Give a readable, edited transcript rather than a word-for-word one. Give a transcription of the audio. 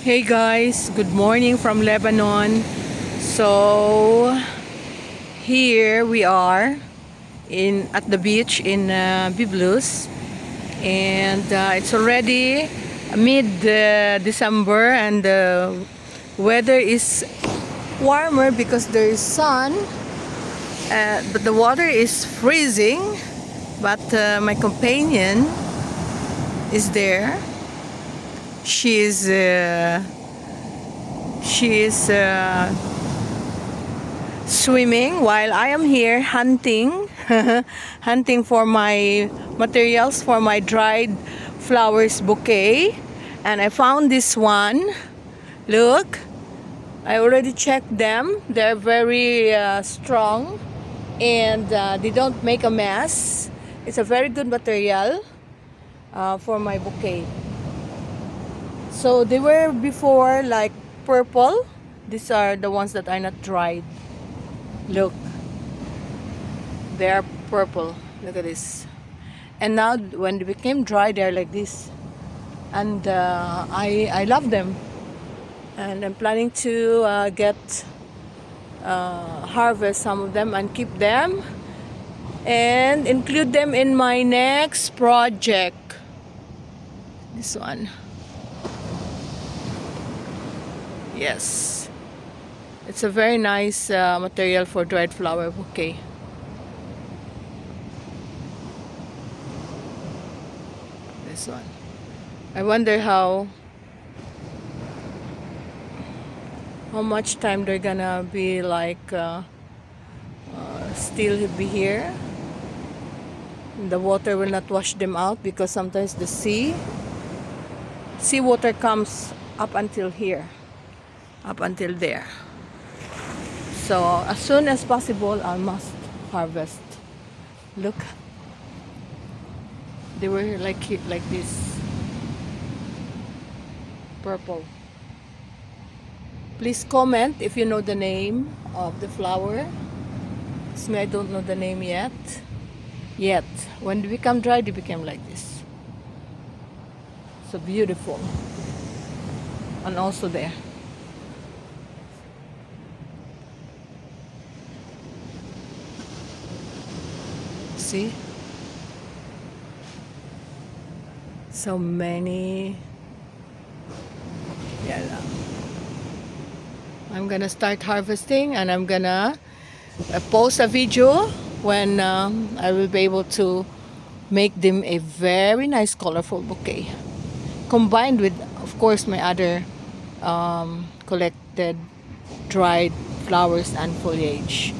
Hey guys, good morning from Lebanon. So here we are at the beach in Byblos, and it's already mid December, and the weather is warmer because there is sun, but the water is freezing. But my companion is there. She is swimming while I am here hunting hunting for my materials for my dried flowers bouquet. And I found this one. Look, I already checked them. They're very strong, and they don't make a mess. It's a very good material for my bouquet. So they were before like purple. These are the ones that are not dried. Look, they are purple. Look at this. And now when they became dry, they're like this. And I love them. And I'm planning to harvest some of them and keep them and include them in my next project. This one. Yes, it's a very nice material for dried flower bouquet. This one. I wonder how much time they're gonna be like still be here. The water will not wash them out because sometimes the sea water comes up until here. Up until there. So as soon as possible I must harvest. Look, they were like this, purple. Please comment if you know the name of the flower. I don't know the name yet. When they become dry, they become like this. So beautiful. And also there. See, so many. Yeah, I'm gonna start harvesting, and I'm gonna post a video when I will be able to make them a very nice colorful bouquet, combined with, of course, my other collected dried flowers and foliage.